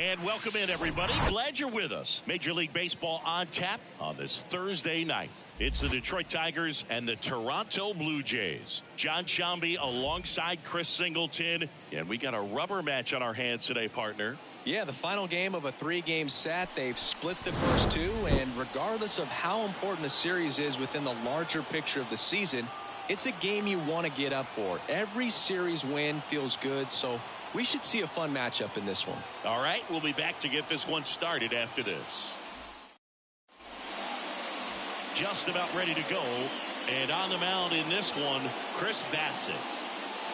And welcome in, everybody. Glad you're with us. Major League Baseball on tap on this Thursday night. It's the Detroit Tigers and the Toronto Blue Jays. John Sciambi alongside Chris Singleton. And we got a rubber match on our hands today, partner. Yeah, the final game of a 3-game set. They've split the first two, and regardless of how important a series is within the larger picture of the season, it's a game you want to get up for. Every series win feels good, so we should see a fun matchup in this one. All right, we'll be back to get this one started after this. Just about ready to go, and on the mound in this one, Chris Bassitt.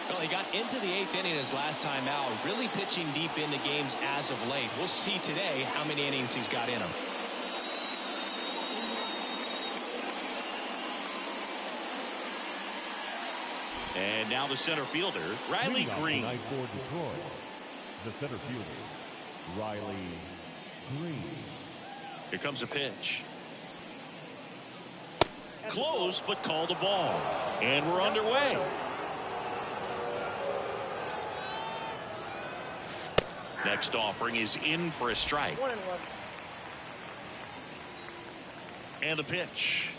Well, he got into the 8th inning his last time out, really pitching deep into games as of late. We'll see today how many innings he's got in him. And now the center fielder, Riley Green. Tonight for Detroit, the center fielder, Riley Green. Here comes a pitch. Close, but called a ball. And we're underway. Next offering is in for a strike. And the pitch.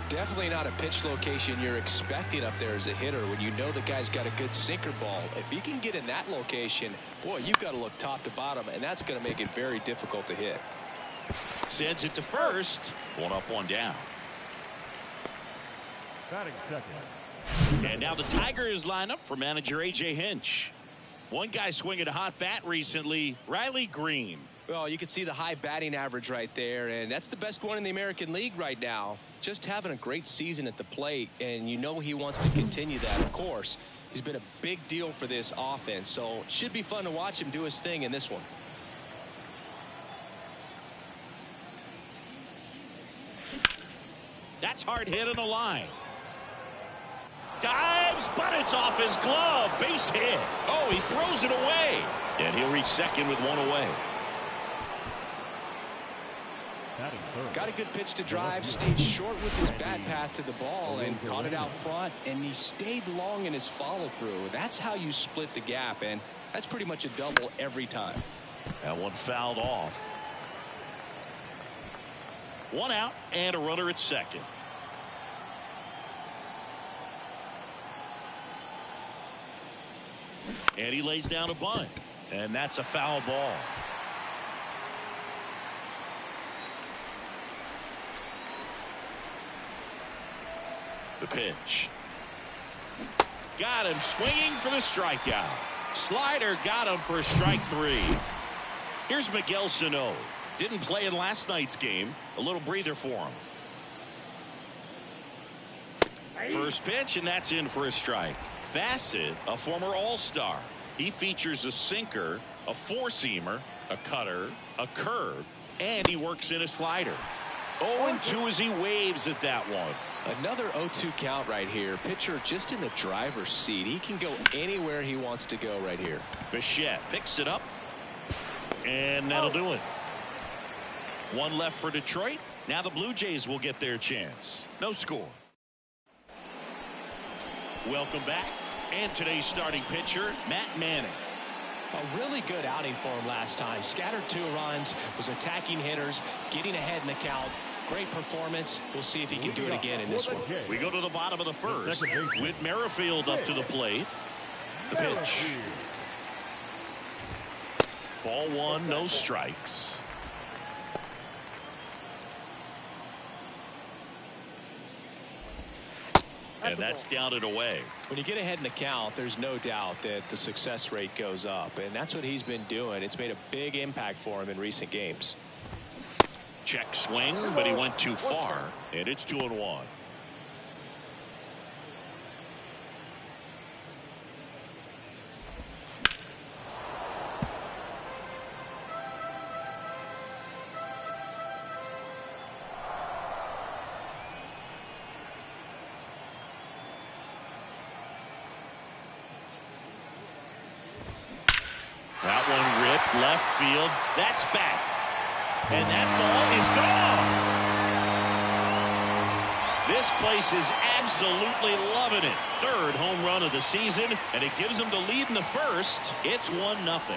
Definitely not a pitch location you're expecting up there as a hitter when you know the guy's got a good sinker ball. If he can get in that location, boy, you've got to look top to bottom, and that's going to make it very difficult to hit. Sends it to first. One up, one down. Batting second. And now the Tigers line up for manager A.J. Hinch. One guy swinging a hot bat recently, Riley Green. Well, you can see the high batting average right there, and that's the best one in the American League right now. Just having a great season at the plate, and you know he wants to continue that, of course. He's been a big deal for this offense, so it should be fun to watch him do his thing in this one. That's hard hit in the line. Dives, but it's off his glove. Base hit. Oh, he throws it away. And he'll reach second with one away. Got a good pitch to drive, stayed short with his bat path to the ball and caught it out front, and he stayed long in his follow through. That's how you split the gap, and that's pretty much a double every time. That one fouled off. One out and a runner at second. And he lays down a bunt, and that's a foul ball. The pitch. Got him swinging for the strikeout. Slider got him for strike 3. Here's Miguel Sano. Didn't play in last night's game. A little breather for him. First pitch, and that's in for a strike. Bassitt, a former All-Star. He features a sinker, a four-seamer, a cutter, a curve, and he works in a slider. 0-2 as he waves at that one. Another 0-2 count right here. Pitcher just in the driver's seat. He can go anywhere he wants to go right here. Bichette picks it up, and that'll do it. One left for Detroit. Now the Blue Jays will get their chance. No score. Welcome back. And today's starting pitcher, Matt Manning. A really good outing for him last time. Scattered 2 runs, was attacking hitters, getting ahead in the count. Great performance. We'll see if he can do it again in this one. We go to the bottom of the first. Whit Merrifield up to the plate. The pitch. Ball 1, no strikes. And that's down and away. When you get ahead in the count, there's no doubt that the success rate goes up, and that's what he's been doing. It's made a big impact for him in recent games. Check swing, but he went too far, and it's 2-1. That one ripped left field. That's back. And that ball is gone. This place is absolutely loving it. Third home run of the season, and it gives them the lead in the first. It's 1-0.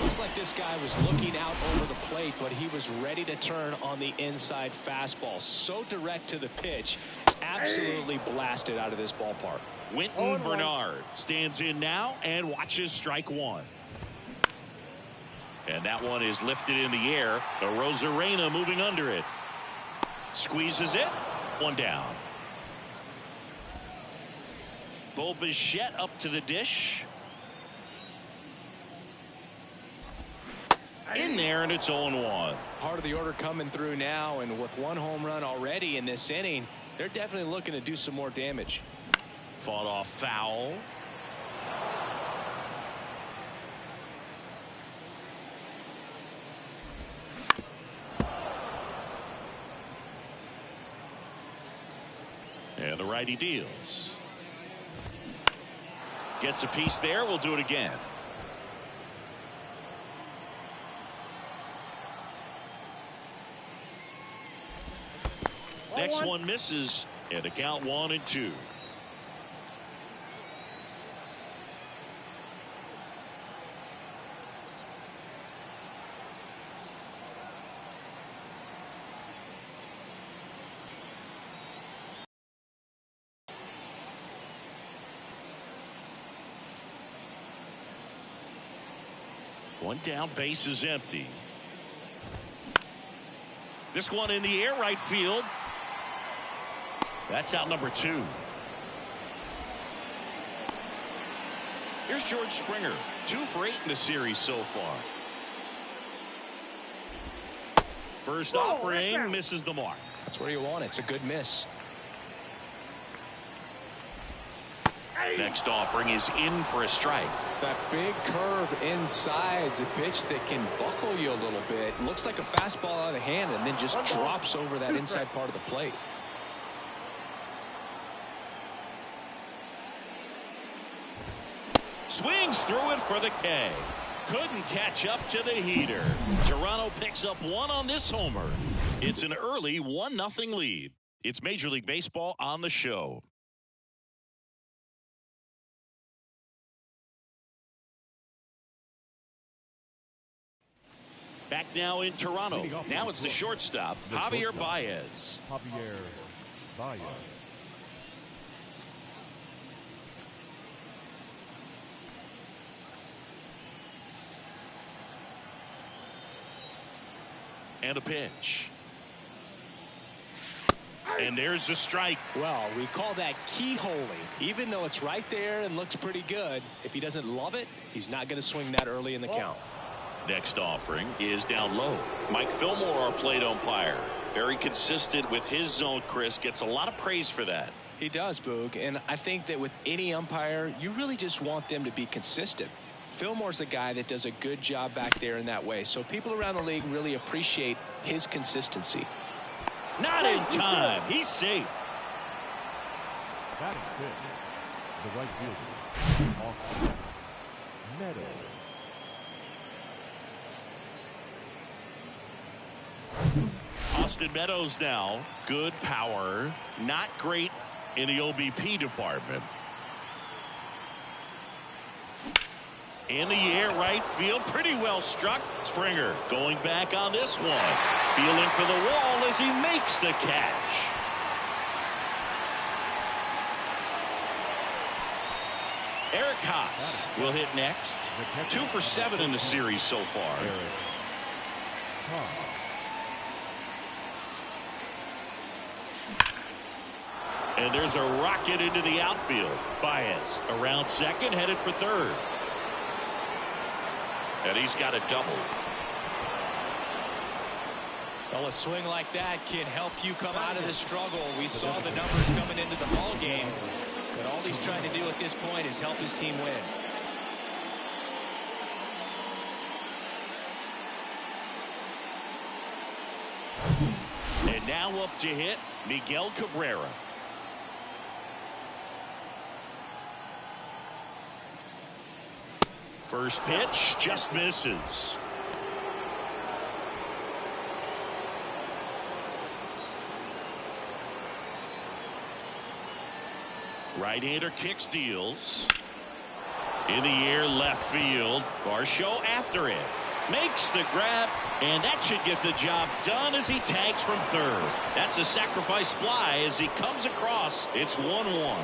Looks like this guy was looking out over the plate, but he was ready to turn on the inside fastball. So direct to the pitch. Absolutely blasted out of this ballpark. Winton Bernard stands in now and watches strike one. And that one is lifted in the air. The Rosarena moving under it. Squeezes it. One down. Bo Bichette up to the dish. In there, and it's 0-1. Part of the order coming through now, and with one home run already in this inning, they're definitely looking to do some more damage. Fought off foul. And the righty deals. Gets a piece there. We'll do it again. Next one misses, and the count 1-2. One down, base is empty. This one in the air, right field. That's out number 2. Here's George Springer. 2 for 8 in the series so far. First offering misses the mark. That's where you want it. It's a good miss. Next offering is in for a strike. That big curve inside's a pitch that can buckle you a little bit. Looks like a fastball out of the hand and then just drops over that inside part of the plate. Swings through it for the K. Couldn't catch up to the heater. Toronto picks up one on this homer. It's an early 1-0 lead. It's Major League Baseball on the show. Back now in Toronto. Now it's the shortstop, Javier Baez. Javier Baez. And a pitch. And there's the strike. Well, we call that keyholing. Even though it's right there and looks pretty good, if he doesn't love it, he's not going to swing that early in the count. Next offering is down low. Mike Fillmore, our plate umpire. Very consistent with his zone, Chris. Gets a lot of praise for that. He does, Boog. And I think that with any umpire, you really just want them to be consistent. Fillmore's a guy that does a good job back there in that way. So people around the league really appreciate his consistency. Not in time. He's safe. Batting fifth, the right fielder, Austin Meadows. Austin Meadows now. Good power. Not great in the OBP department. In the air, right field. Pretty well struck. Springer going back on this one. Feeling for the wall as he makes the catch. Eric Haas will hit next. 2 for 7 in the series so far. And there's a rocket into the outfield. Baez around second, headed for third. And he's got a double. Well, a swing like that can help you come out of the struggle. We saw the numbers coming into the ball game, but all he's trying to do at this point is help his team win. And now up to hit Miguel Cabrera. First pitch just misses. Right-hander kicks, deals. In the air, left field. Varsho after it. Makes the grab, and that should get the job done as he tags from third. That's a sacrifice fly as he comes across. It's 1-1.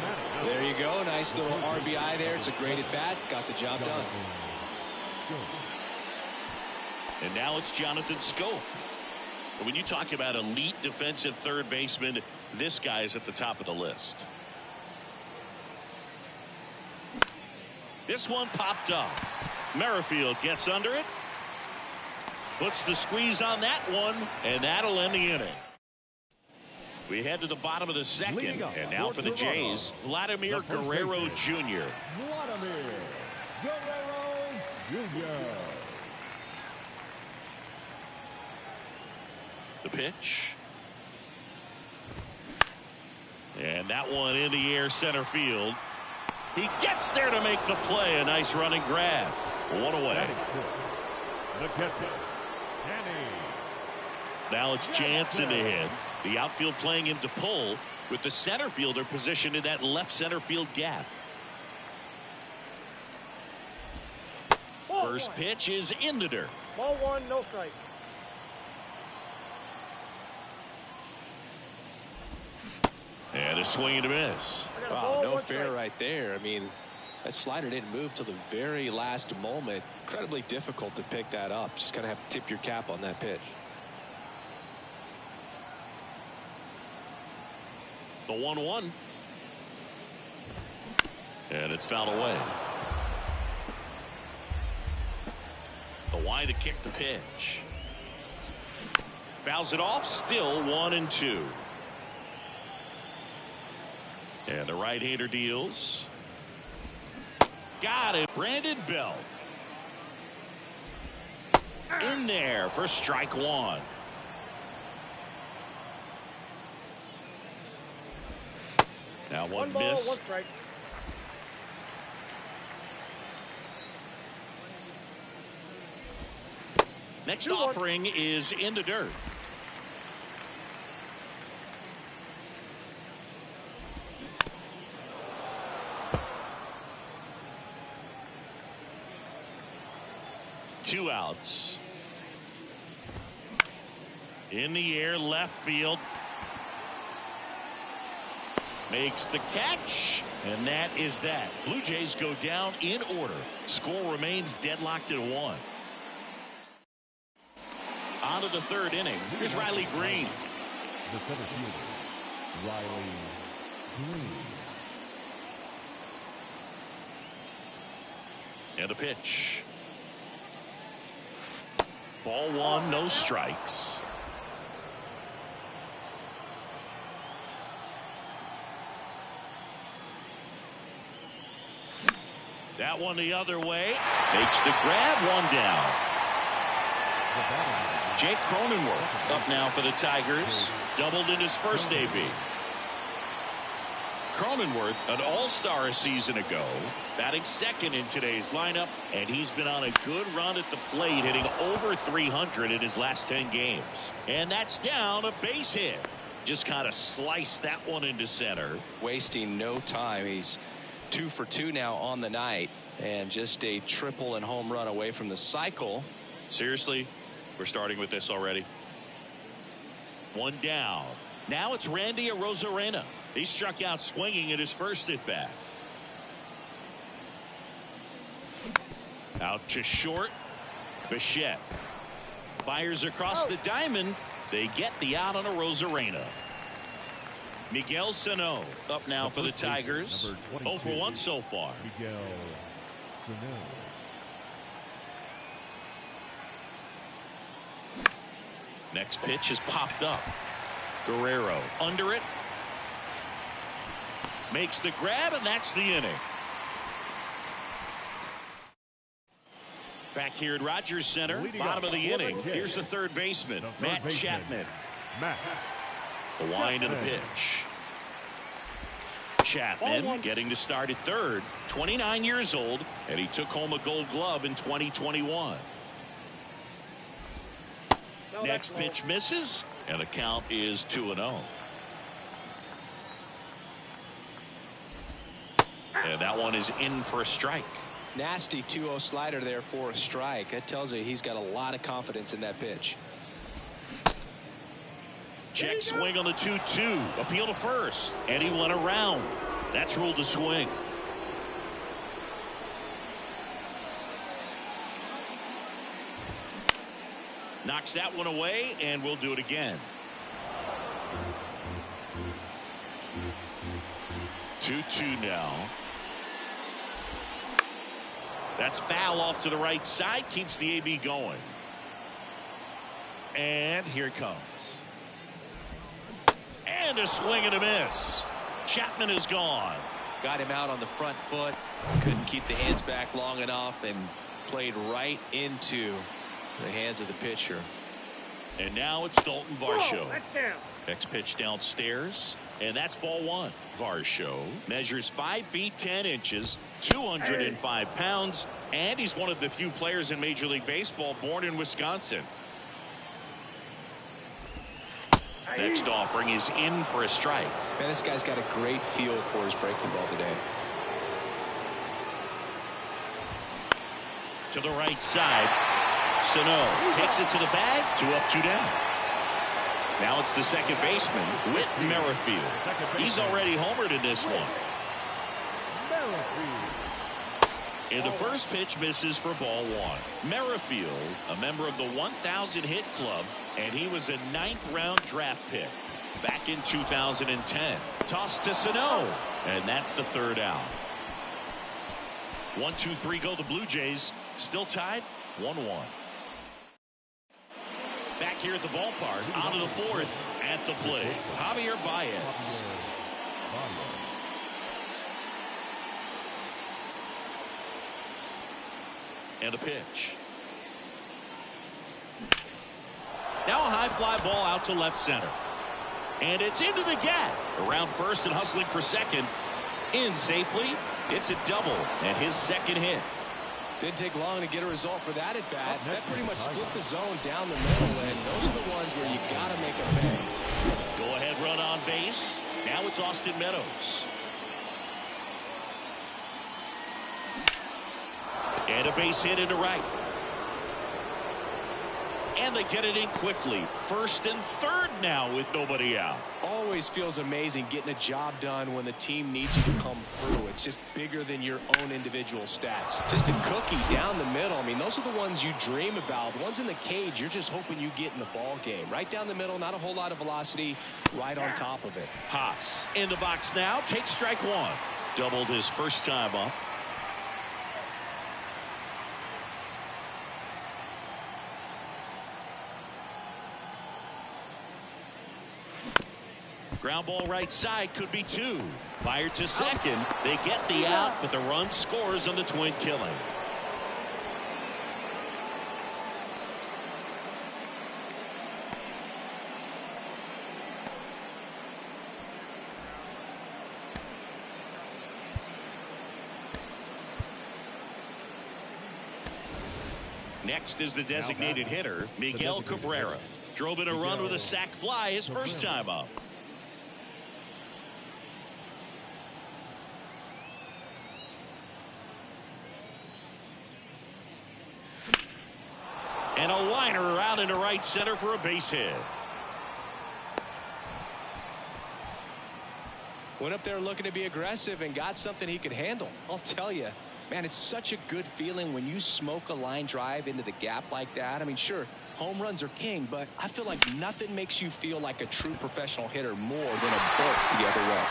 There you go. Nice little RBI there. It's a great at-bat. Got the job done. And now it's Jonathan Scope. When you talk about elite defensive third baseman, this guy is at the top of the list. This one popped up. Merrifield gets under it. Puts the squeeze on that one, and that'll end the inning. We head to the bottom of the second, and now for the Jays, Vladimir Guerrero Jr. Vladimir Guerrero Jr. The pitch. And that one in the air, center field. He gets there to make the play. A nice running grab. One away. The catcher, Danny. Now it's Jansen to hit. The outfield playing him to pull, with the center fielder positioned in that left center field gap. First pitch is in the dirt. Ball one, no strike. And a swing and a miss. Wow, no fair right there. I mean, that slider didn't move till the very last moment. Incredibly difficult to pick that up. Just kind of have to tip your cap on that pitch. The 1-1. And it's fouled away. The wide to kick the pitch. Fouls it off. Still 1-2. And the right-hander deals. Got it. Brandon Belt. In there for strike one. Now one ball, miss. one strike. Next 2-1. offering is in the dirt. Two outs. In the air, left field. Makes the catch, and that is that. Blue Jays go down in order. Score remains deadlocked at 1. On to the third inning. Here's Riley Green. The center fielder, Riley Green. And a pitch. Ball one, no strikes. That one the other way. Makes the grab, one down. Jake Cronenworth up now for the Tigers. Doubled in his first AB. Cronenworth, an all-star a season ago, batting second in today's lineup, and he's been on a good run at the plate, hitting over 300 in his last 10 games. And that's down, a base hit. Just kind of sliced that one into center. Wasting no time. He's 2 for 2 now on the night, and just a triple and home run away from the cycle. Seriously, we're starting with this already. One down. Now it's Randy Arozarena. He struck out swinging at his first at bat. Out to short. Bichette fires across the diamond. They get the out on Arozarena. Miguel Sano up now for the Tigers. 0 for 1 so far. Miguel Sano. Next pitch is popped up. Guerrero under it. Makes the grab, and that's the inning. Back here at Rogers Center, bottom of the inning. Here's the third baseman, Matt Chapman. Matt. The wind and the pitch. Chapman getting to start at third, 29 years old, and he took home a Gold Glove in 2021. Next pitch misses, and the count is 2-0. And that one is in for a strike. Nasty 2-0 slider there for a strike. That tells you he's got a lot of confidence in that pitch. Check swing on the 2-2. Appeal to first. And he went around. That's ruled a swing. Knocks that one away, and we'll do it again. 2-2 now. That's foul off to the right side. Keeps the AB going. And here it comes. And a swing and a miss. Chapman is gone. Got him out on the front foot. Couldn't keep the hands back long enough and played right into the hands of the pitcher. And now it's Dalton Varsho. Next pitch downstairs. And that's ball one. Varsho measures 5 feet 10 inches, 205 pounds, and he's one of the few players in Major League Baseball born in Wisconsin. Next offering is in for a strike. Man, this guy's got a great feel for his breaking ball today. To the right side. Sano takes it to the bag. 2 up, 2 down. Now it's the second baseman, Whit Merrifield. He's already homered in this one. And the first pitch misses for ball one. Merrifield, a member of the 1,000 hit club, and he was a 9th round draft pick back in 2010. Toss to Sano, and that's the third out. 1-2-3 go the Blue Jays. Still tied 1-1. Back here at the ballpark, on to the fourth. At the plate, Javier Baez. And a pitch. Now a high fly ball out to left center. And it's into the gap. Around first and hustling for second. In safely. It's a double and his second hit. Didn't take long to get a result for that at bat. That pretty much split the zone down the middle, and those are the ones where you got to make a pay. Go ahead run on base. Now it's Austin Meadows. And a base hit into right. And they get it in quickly. First and third now with nobody out. Always feels amazing getting a job done when the team needs you to come through. It's just bigger than your own individual stats. Just a cookie down the middle. I mean, those are the ones you dream about. The ones in the cage, you're just hoping you get in the ball game. Right down the middle, not a whole lot of velocity, right on top of it. Haas in the box now. Takes strike one. Doubled his first time up. Ground ball right side, could be 2. Fired to second. They get the out, but the run scores on the twin killing. Next is the designated hitter, Miguel Cabrera. Drove in a run with a sac fly his first time up. And a liner out into right center for a base hit. Went up there looking to be aggressive and got something he could handle. I'll tell you, man, it's such a good feeling when you smoke a line drive into the gap like that. I mean, sure, home runs are king, but I feel like nothing makes you feel like a true professional hitter more than a bolt the other way.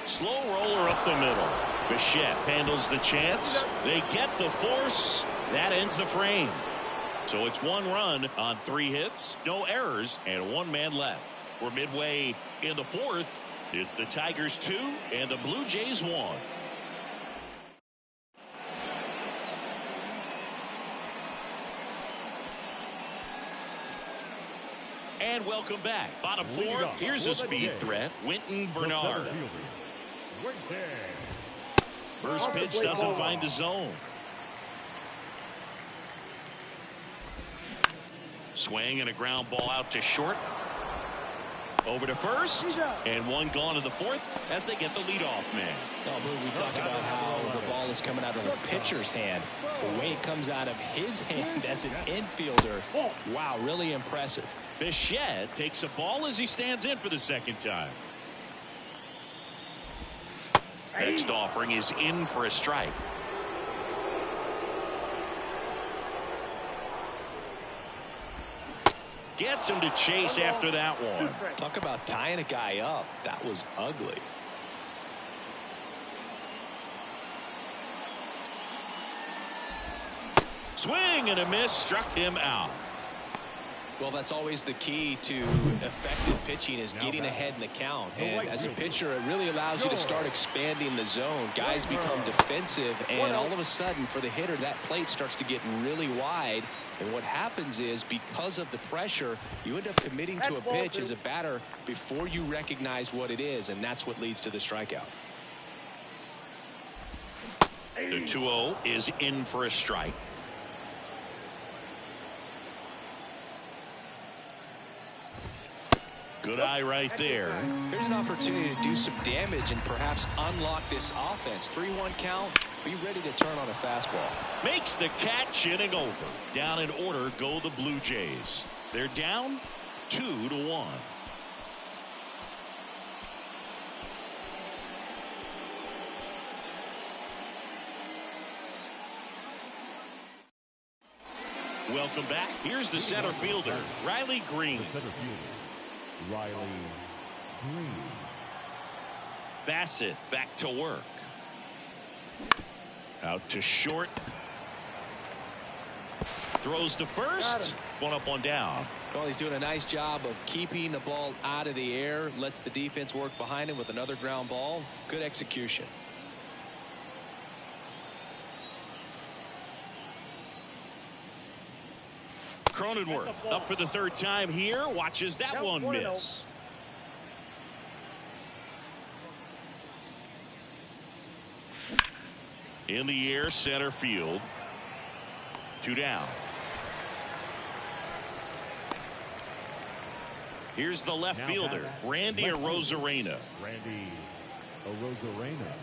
Slow roller up the middle. Bichette handles the chance. They get the force. That ends the frame. So it's 1 run on 3 hits, no errors, and 1 man left. We're midway in the fourth. It's the Tigers 2 and the Blue Jays 1. And welcome back. Bottom four, here's a speed threat, Winton Bernard. First pitch doesn't find the zone. Swing and a ground ball out to short. Over to first, and one gone to the fourth as they get the leadoff man. We talk about how the ball is coming out of the pitcher's hand. The way it comes out of his hand as an infielder, wow, really impressive. Bichette takes a ball as he stands in for the second time. Next offering is in for a strike. Gets him to chase after that one. Talk about tying a guy up. That was ugly. Swing and a miss, struck him out. Well, that's always the key to effective pitching, is getting ahead in the count. And as a pitcher, it really allows you to start expanding the zone. Guys become defensive, and all of a sudden, for the hitter, that plate starts to get really wide. And what happens is, because of the pressure, you end up committing to a pitch as a batter before you recognize what it is, and that's what leads to the strikeout. The 2-0 is in for a strike. Good eye right there. There's an opportunity to do some damage and perhaps unlock this offense. 3-1 count. Be ready to turn on a fastball. Makes the catch, inning over. Down in order go the Blue Jays. They're down 2-1. Welcome back. Here's the center fielder, Riley Green. The center fielder, Riley Green. Bassett back to work. Out to short. Throws to first. One up, one down. Well, he's doing a nice job of keeping the ball out of the air. Lets the defense work behind him with another ground ball. Good execution. Cronenworth up for the third time here. Watches that one miss. In the air, center field. 2 down. Here's the left fielder, Randy Arozarena. Randy Arozarena.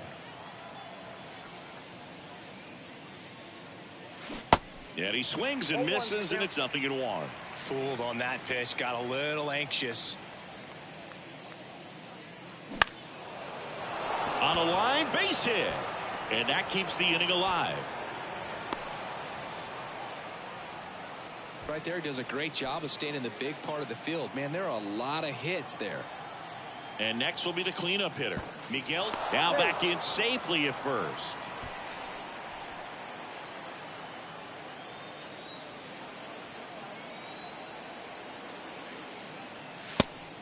And he swings and misses, and it's 0-1. Fooled on that pitch. Got a little anxious. On a line, base hit. And that keeps the inning alive. Right there, does a great job of staying in the big part of the field. Man, there are a lot of hits there. And next will be the cleanup hitter. Miguel now back in safely at first.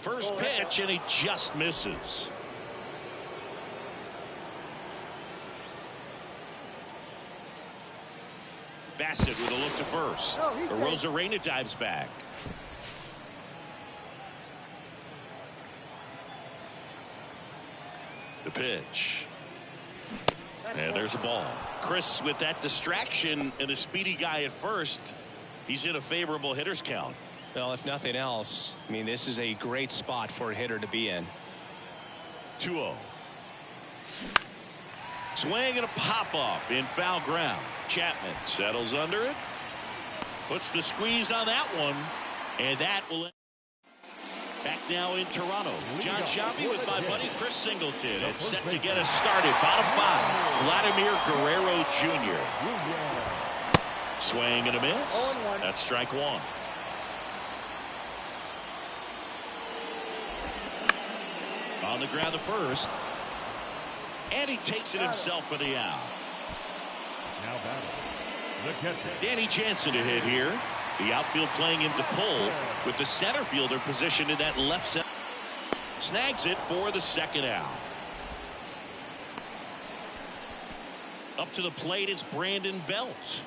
First pitch, and he just misses. Bassett with a look to first. Arozarena dives back. The pitch. And there's a ball. Chris, with that distraction and a speedy guy at first, he's in a favorable hitter's count. Well, if nothing else, I mean, this is a great spot for a hitter to be in. 2-0. Swing and a pop-up in foul ground. Chapman settles under it. Puts the squeeze on that one. And that will... Back now in Toronto. John Shambi with my buddy Chris Singleton. It's set to get us started. Bottom 5. Vladimir Guerrero Jr. Swing and a miss. That's strike 1. On the ground to first. And he takes it himself for the out. Now batting, the catcher, Danny Jansen to hit here. The outfield playing him to pull with the center fielder positioned in that left center. Snags it for the second out. Up to the plate, it's Brandon Belt.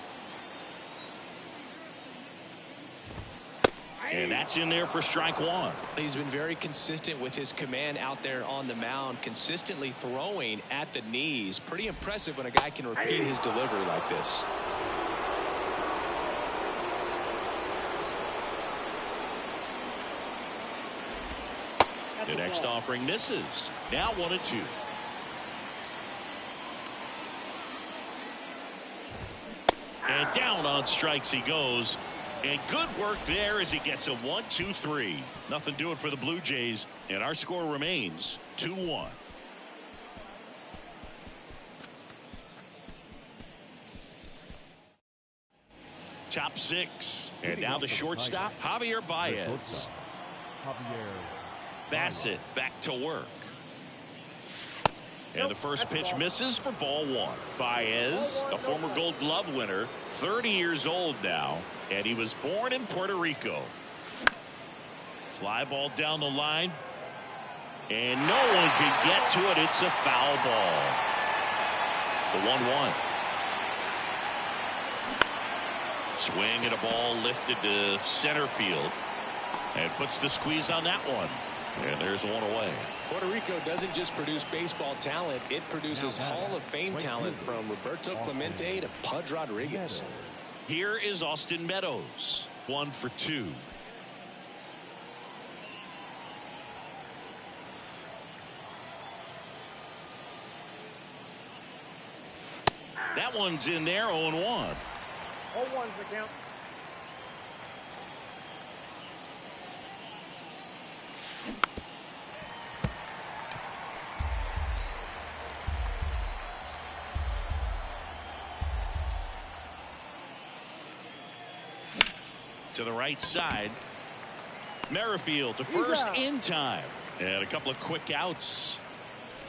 And that's in there for strike one. He's been very consistent with his command out there on the mound, consistently throwing at the knees. Pretty impressive when a guy can repeat his delivery like this. The next offering misses. Now 1-2. And down on strikes he goes. And good work there as he gets a 1-2-3. Nothing doing for the Blue Jays. And our score remains 2-1. Top six. And now the shortstop, Javier Baez. Bassett back to work. And the first pitch misses for ball one. Baez, a former Gold Glove winner, 30 years old now, and he was born in Puerto Rico. Fly ball down the line, and no one can get to it. It's a foul ball. The 1-1. Swing and a ball lifted to center field, and puts the squeeze on that one. And there's one away. Puerto Rico doesn't just produce baseball talent, it produces Hall of Fame talent from Roberto Clemente to Pudge Rodriguez. Here is Austin Meadows, 1 for 2. That one's in there, 0-1. 0-1's the count. To the right side. Merrifield to first in time. And a couple of quick outs.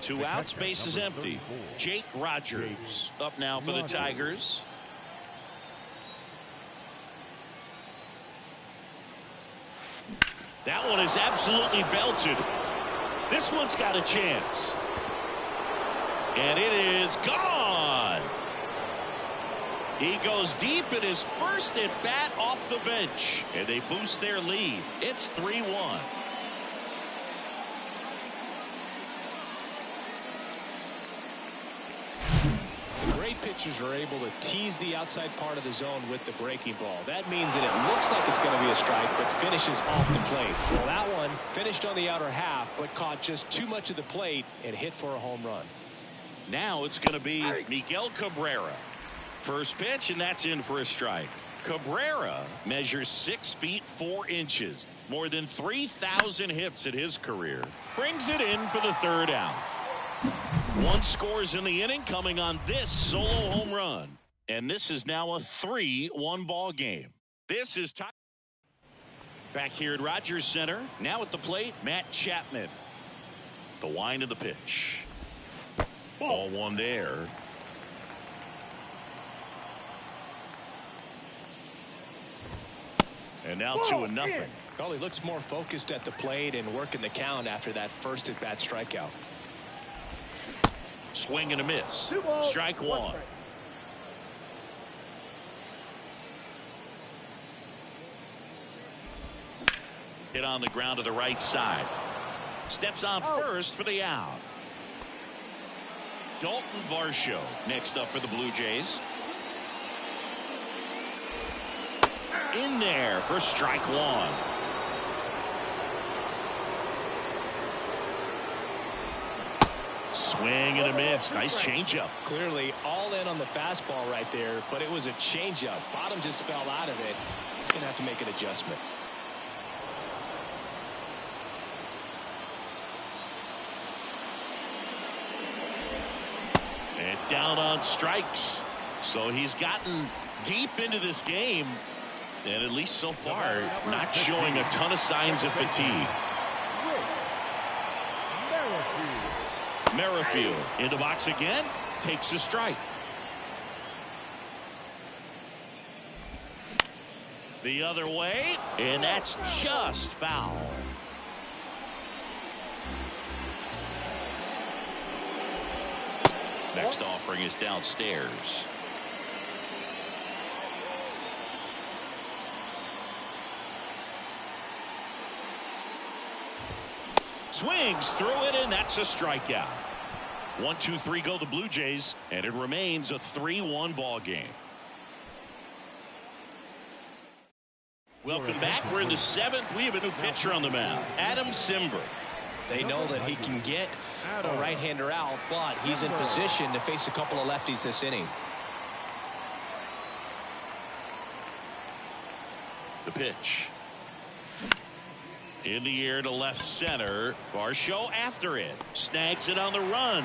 2 outs, base is empty. Jake Rogers up now for the Tigers. That one is absolutely belted. This one's got a chance. And it is gone. He goes deep in his first at bat off the bench, and they boost their lead. It's 3-1. Great pitchers are able to tease the outside part of the zone with the breaking ball. That means that it looks like it's going to be a strike, but finishes off the plate. Well, that one finished on the outer half, but caught just too much of the plate and hit for a home run. Now it's going to be Miguel Cabrera. First pitch, and that's in for a strike. Cabrera measures 6 feet 4 inches. More than 3,000 hits in his career. Brings it in for the 3rd out. 1 scores in the inning, coming on this solo home run. And this is now a 3-1 ball game. This is time. Back here at Rogers Center. Now at the plate, Matt Chapman. The wind of the pitch. Ball 1 there. And now 2-0. Well, he looks more focused at the plate and working the count after that first at bat strikeout. Swing and a miss. Strike 1. Hit on the ground to the right side. Steps on first for the out. Dalton Varsho next up for the Blue Jays. In there for strike 1. Swing and a miss. Nice changeup. Clearly all in on the fastball right there, but it was a changeup. Bottom just fell out of it. He's going to have to make an adjustment. And down on strikes. So he's gotten deep into this game, and at least so far not showing a ton of signs of fatigue. Merrifield in the box again, takes a strike. The other way, and that's just foul. Next offering is downstairs. Swings through it, and that's a strikeout. 1-2-3 go the Blue Jays, and it remains a 3-1 ball game. Welcome back. We're in the 7th. We have a new pitcher on the mound, Adam Simber. They know that he can get a right-hander out, but he's in position to face a couple of lefties this inning. The pitch. In the air to left center. Varsho after it. Snags it on the run.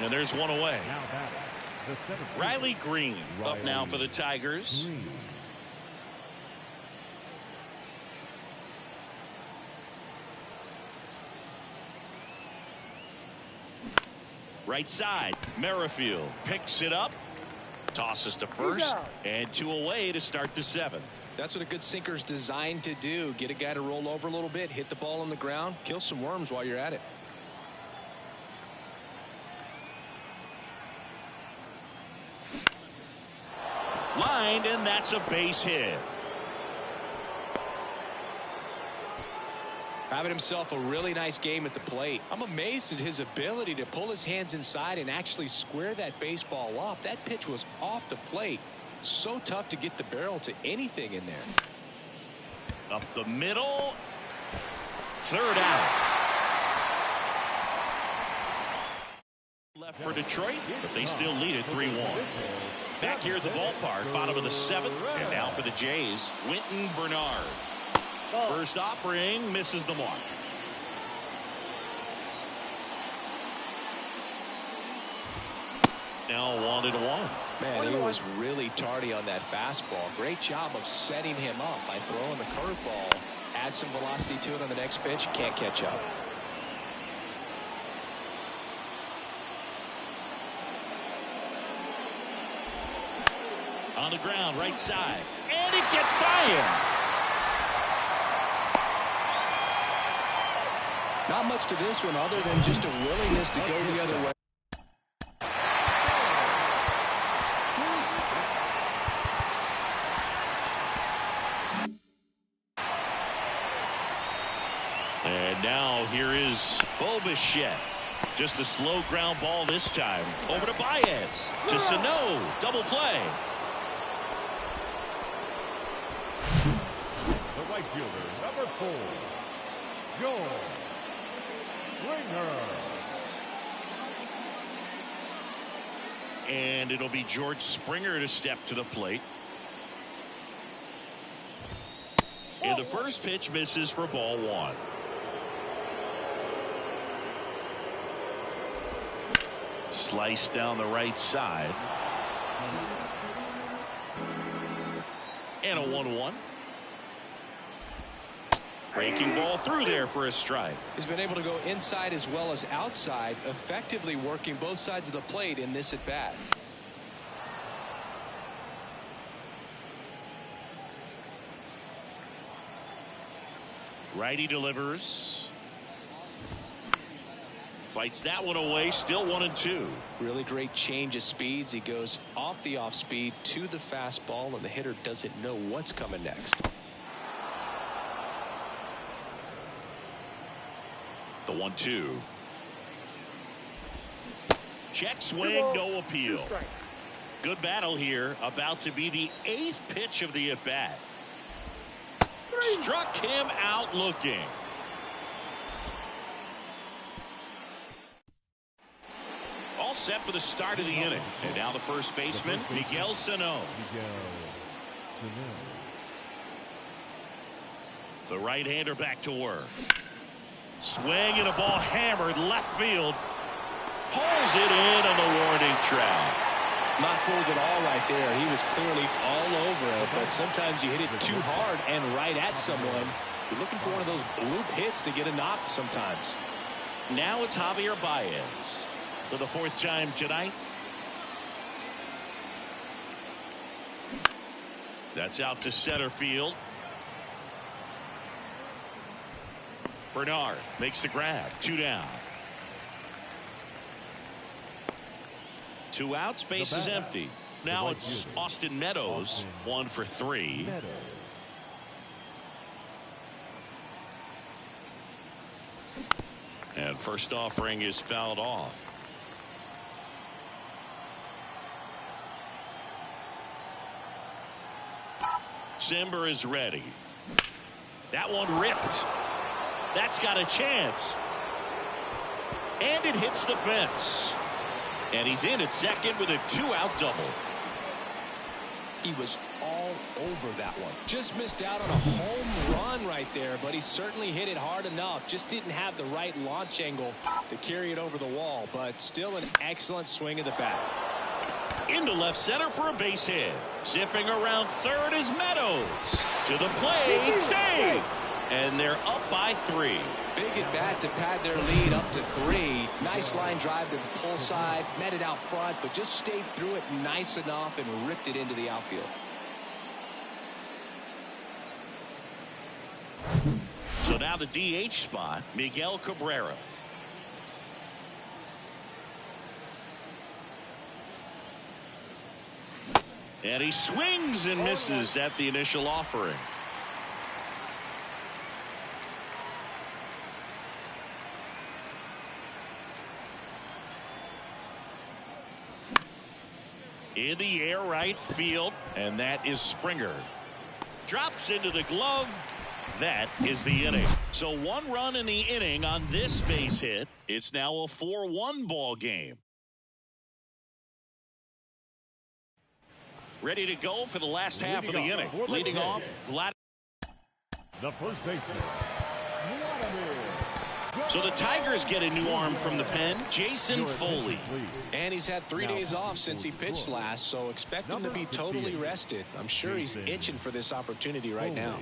And there's one away. Riley Green up now for the Tigers. Right side. Merrifield picks it up. Tosses to first. And 2 away to start the 7th. That's what a good sinker's designed to do. Get a guy to roll over a little bit, hit the ball on the ground, kill some worms while you're at it. Lined, and that's a base hit. Having himself a really nice game at the plate. I'm amazed at his ability to pull his hands inside and actually square that baseball up. That pitch was off the plate. So tough to get the barrel to anything in there. Up the middle. 3rd out. Left for Detroit, but they still lead it 3-1. Back here at the ballpark, bottom of the 7th, and now for the Jays, Winton Bernard. First offering misses the mark. Now 1-1. Man, he was really tardy on that fastball. Great job of setting him up by throwing the curveball. Add some velocity to it on the next pitch. Can't catch up. On the ground, right side. And it gets by him. Not much to this one other than just a willingness to go the other way. And now here is Bobichette. Just a slow ground ball this time. Over to Baez. To Sano. Double play. The right fielder, number 4, Joe Springer. And it'll be George Springer to step to the plate. And the first pitch misses for ball 1. Slice down the right side. And a 1-1. Breaking ball through there for a strike. He's been able to go inside as well as outside, effectively working both sides of the plate in this at bat. Righty delivers. Fights that one away. Still 1-2. Really great change of speeds. He goes off the off speed to the fastball, and the hitter doesn't know what's coming next. The 1-2. Check swing, no appeal. Good battle here. About to be the 8th pitch of the at-bat. Struck him out looking. All set for the start of the inning. And now the first baseman, Miguel Sano. The right-hander back to work. Swing and a ball hammered left field. Pulls it in on the warning track. Not fooled at all right there. He was clearly all over it, but sometimes you hit it too hard and right at someone. You're looking for one of those bloop hits to get a knock sometimes. Now it's Javier Baez for the 4th time tonight. That's out to center field. Bernard makes the grab. 2 down. 2 outs. Base is empty. Now it's Austin Meadows. 1 for 3. And first offering is fouled off. Simber is ready. That one ripped. That's got a chance. And it hits the fence. And he's in at second with a 2-out double. He was all over that one. Just missed out on a home run right there, but he certainly hit it hard enough. Just didn't have the right launch angle to carry it over the wall, but still an excellent swing of the bat. Into left center for a base hit. Zipping around third is Meadows. To the plate, save. And they're up by 3. Big at bat to pad their lead up to 3. Nice line drive to the pull side. Met it out front, but just stayed through it nice enough and ripped it into the outfield. So now the DH spot, Miguel Cabrera. And he swings and misses at the initial offering. In the air right field, and that is Springer. Drops into the glove. That is the inning. So 1 run in the inning on this base hit. It's now a 4-1 ball game. Ready to go for the last half of the inning. Leading off, Vlad. The first baseman. So the Tigers get a new arm from the pen, Jason Foley. And he's had 3 days off since he pitched last, so expect him to be totally rested. I'm sure he's itching for this opportunity right now.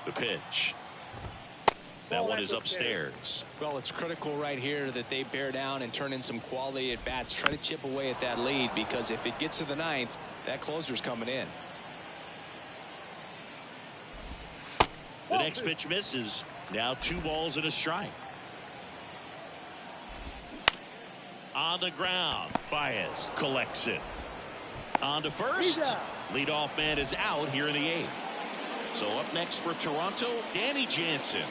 The pitch. That one is upstairs. Well, it's critical right here that they bear down and turn in some quality at bats. Try to chip away at that lead, because if it gets to the 9th, that closer's coming in. The next pitch misses. Now 2 balls and a strike. On the ground, Baez collects it. On to first. Leadoff man is out here in the 8th. So up next for Toronto, Danny Jansen.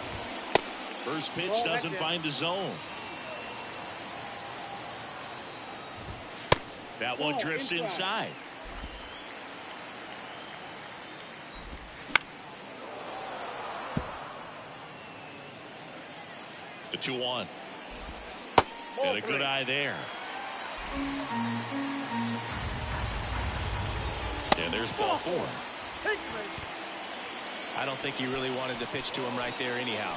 First pitch doesn't find the zone. That one drifts inside. The 2-1. And a good eye there. And there's ball 4. I don't think he really wanted to pitch to him right there anyhow.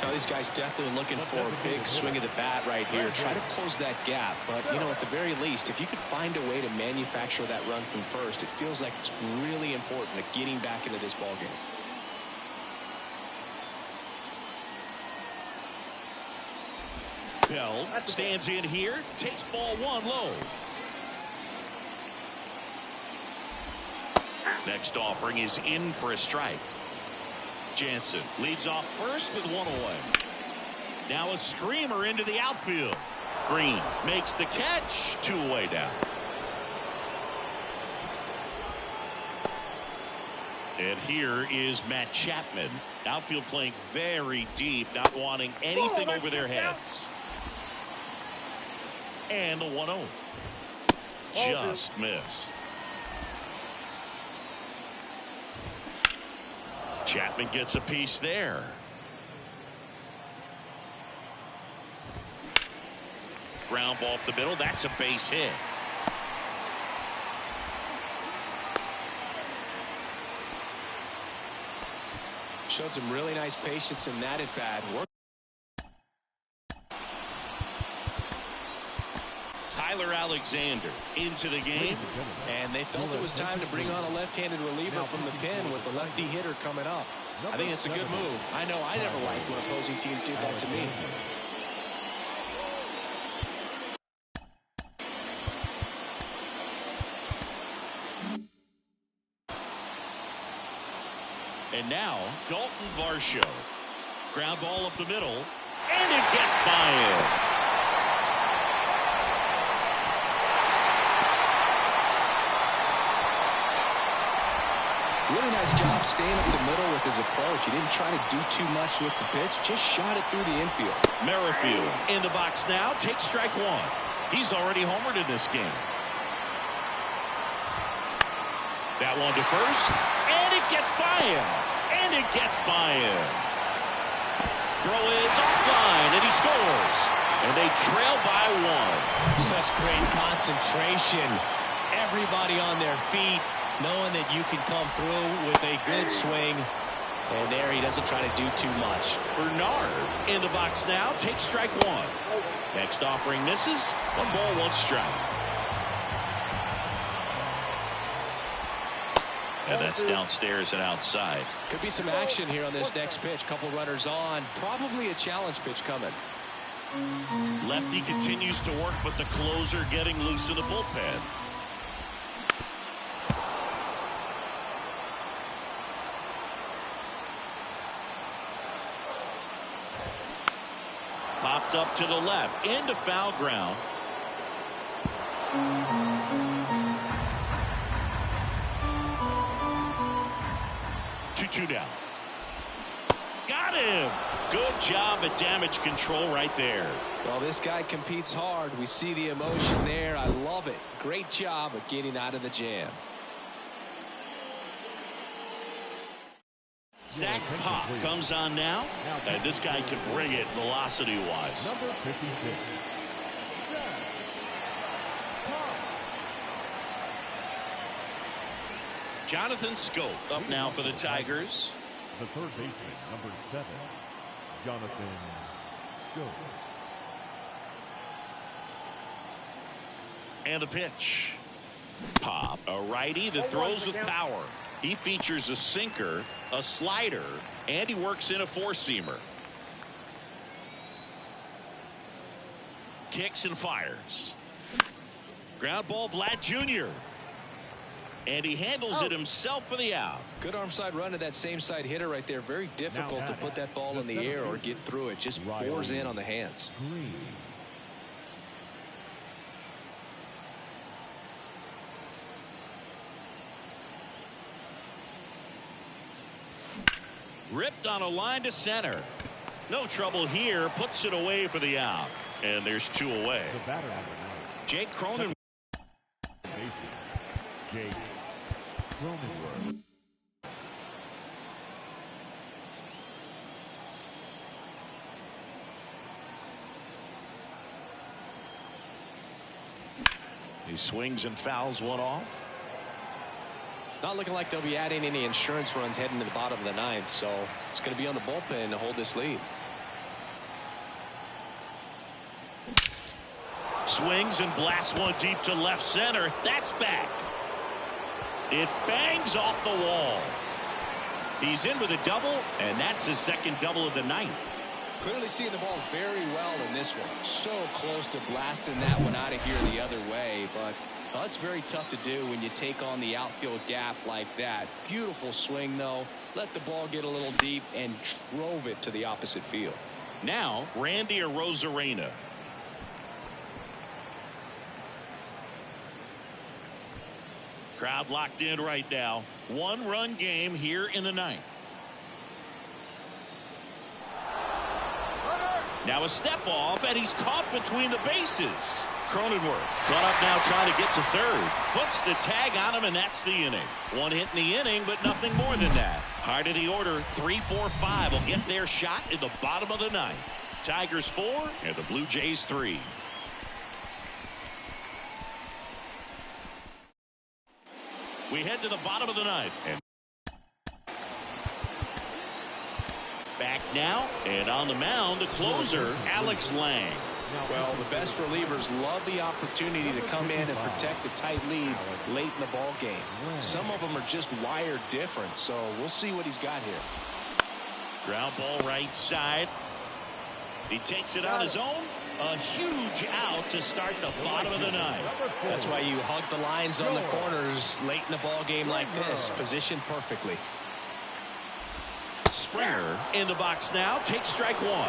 Now, these guys definitely looking for a big swing of the bat right here. Try to close that gap. But, you know, at the very least, if you could find a way to manufacture that run from first, it feels like it's really important to getting back into this ballgame. Bell stands in here, takes ball 1 low. Next offering is in for a strike. Jansen leads off first with 1 away. Now a screamer into the outfield. Green makes the catch. 2 away down. And here is Matt Chapman. Outfield playing very deep, not wanting anything over their heads. And the 1-0. Just missed. Chapman gets a piece there. Ground ball up the middle. That's a base hit. Showed some really nice patience in that at bat. Tyler Alexander into the game. And they felt it was time to bring on a left-handed reliever from the pen with the lefty hitter coming up. I think it's a good move. I know I never liked when opposing teams did that to me. And now Dalton Varsho. Ground ball up the middle. And it gets by him. Really nice job staying up the middle with his approach. He didn't try to do too much with the pitch, just shot it through the infield. Merrifield in the box now, takes strike one. He's already homered in this game. That one to first, and it gets by him. And it gets by him. Throw is offline, and he scores. And they trail by one. Such great concentration. Everybody on their feet, knowing that you can come through with a good swing. And there he doesn't try to do too much. Bernard in the box now, takes strike one. Next offering misses. 1 ball, 1 strike. And that's downstairs and outside. Could be some action here on this next pitch. Couple runners on. Probably a challenge pitch coming. Lefty continues to work, but the closer getting loose in the bullpen. Popped up to the left, into foul ground. 2-2 down. Got him. Good job at damage control right there. Well, this guy competes hard. We see the emotion there. I love it. Great job of getting out of the jam. Zach Pop comes on now, and this guy can bring it velocity-wise. Number 56. Jonathan Scope up now for the Tigers. The third baseman, number 7, Jonathan Scope. And the pitch. Pop, a righty that throws with power. He features a sinker, a slider, and he works in a four-seamer. Kicks and fires. Ground ball, Vlad Jr. And he handles it himself for the out. Good arm side run to that same side hitter right there. Very difficult to put that ball in the air or get through it. Just bores in on the hands. Green. Ripped on a line to center. No trouble here. Puts it away for the out. And there's 2 away. The batter number 9. Jake Cronin. Jake Cronenworth. He swings and fouls one off. Not looking like they'll be adding any insurance runs heading to the bottom of the 9th, so it's going to be on the bullpen to hold this lead. Swings and blasts one deep to left center. That's back. It bangs off the wall. He's in with a double, and that's his second double of the night. Clearly seeing the ball very well in this one. So close to blasting that one out of here the other way, but well, that's very tough to do when you take on the outfield gap like that. Beautiful swing, though. Let the ball get a little deep and drove it to the opposite field. Now, Randy Arozarena. Crowd locked in right now. 1-run game here in the 9th. Now a step off, and he's caught between the bases. Cronenworth caught up now trying to get to third. Puts the tag on him, and that's the inning. 1 hit in the inning, but nothing more than that. Heart of the order, 3, 4, 5 will get their shot in the bottom of the 9th. Tigers 4 and the Blue Jays 3. We head to the bottom of the 9th. And back now, and on the mound, the closer, Alex Lang. Well, the best relievers love the opportunity to come in and protect the tight lead late in the ball game. Some of them are just wired different, so we'll see what he's got here. Ground ball right side. He takes it on his own. A huge out to start the bottom of the 9th. That's why you hug the lines on the corners late in the ball game like this. Positioned perfectly. Springer in the box now. Takes strike 1.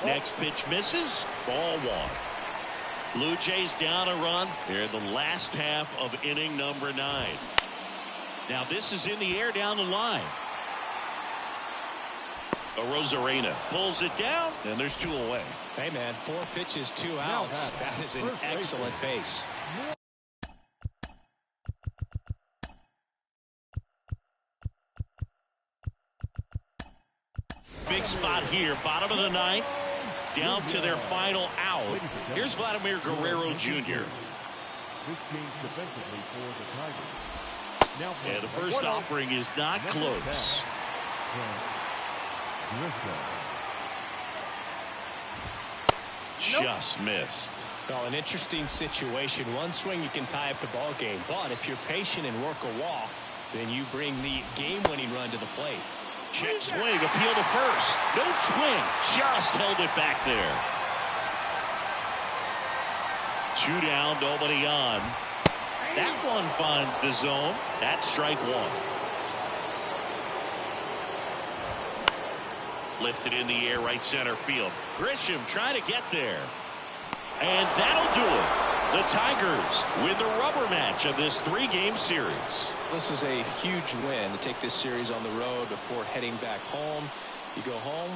Next pitch misses. Ball 1. Blue Jays down a run. They're in the last half of inning number 9. Now this is in the air down the line. Rosarena pulls it down, and there's 2 away. Hey, man, 4 pitches, 2 outs. That is an excellent pace. Big spot here, bottom of the 9th, down to their final out. Here's Vladimir Guerrero Jr. And the first offering is not close. Just missed. Well, an interesting situation. One swing you can tie up the ball game, but if you're patient and work a walk, then you bring the game-winning run to the plate. Check swing, appeal to first. No swing, just held it back there. 2 down, nobody on. That one finds the zone. That's strike 1. Lifted in the air, right center field. Grisham trying to get there. And that'll do it. The Tigers win the rubber match of this 3-game series. This is a huge win to take this series on the road before heading back home. You go home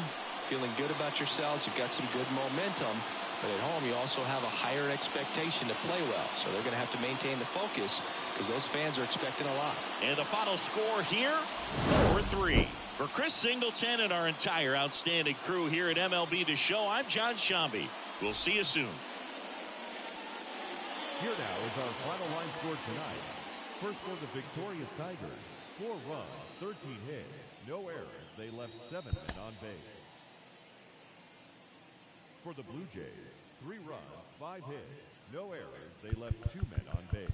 feeling good about yourselves. You've got some good momentum. But at home, you also have a higher expectation to play well. So they're going to have to maintain the focus because those fans are expecting a lot. And the final score here, 4-3. For Chris Singleton and our entire outstanding crew here at MLB The Show, I'm John Shambi. We'll see you soon. Here now is our final line score tonight. First for the victorious Tigers, 4 runs, 13 hits, no errors. They left 7 men on base. For the Blue Jays, 3 runs, 5 hits, no errors. They left 2 men on base.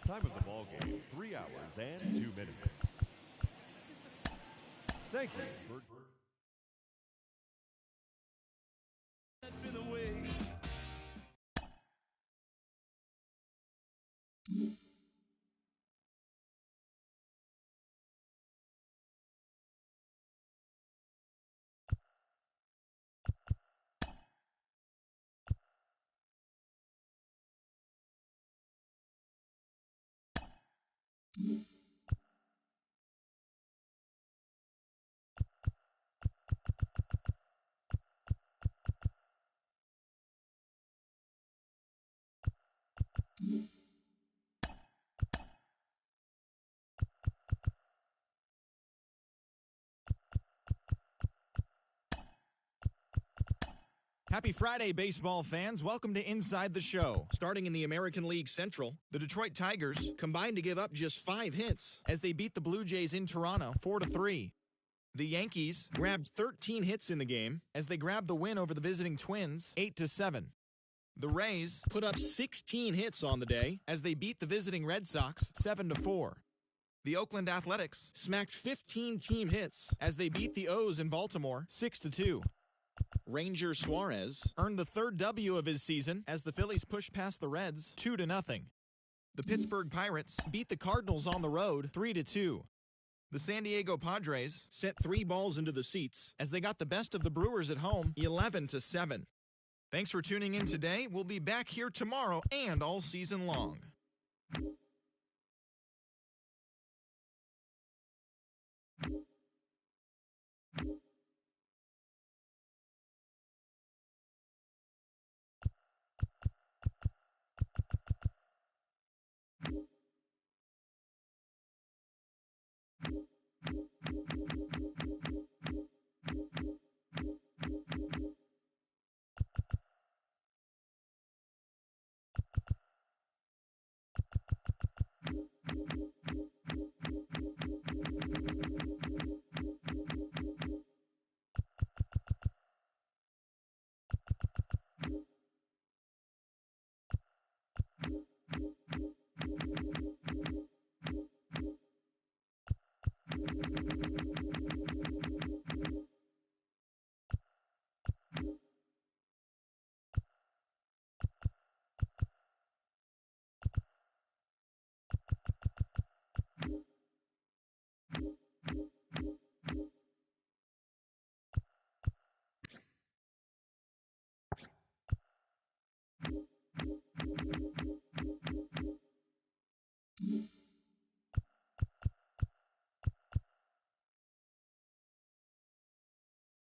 Time of the ball game, 3 hours and 2 minutes. Thank you for... Happy Friday, baseball fans. Welcome to Inside the Show. Starting in the American League Central, the Detroit Tigers combined to give up just 5 hits as they beat the Blue Jays in Toronto 4-3. The Yankees grabbed 13 hits in the game as they grabbed the win over the visiting Twins 8-7. The Rays put up 16 hits on the day as they beat the visiting Red Sox 7-4. The Oakland Athletics smacked 15 team hits as they beat the O's in Baltimore 6-2. Ranger Suarez earned the 3rd W of his season as the Phillies pushed past the Reds 2-0. The Pittsburgh Pirates beat the Cardinals on the road 3-2. The San Diego Padres sent 3 balls into the seats as they got the best of the Brewers at home 11-7. Thanks for tuning in today. We'll be back here tomorrow and all season long.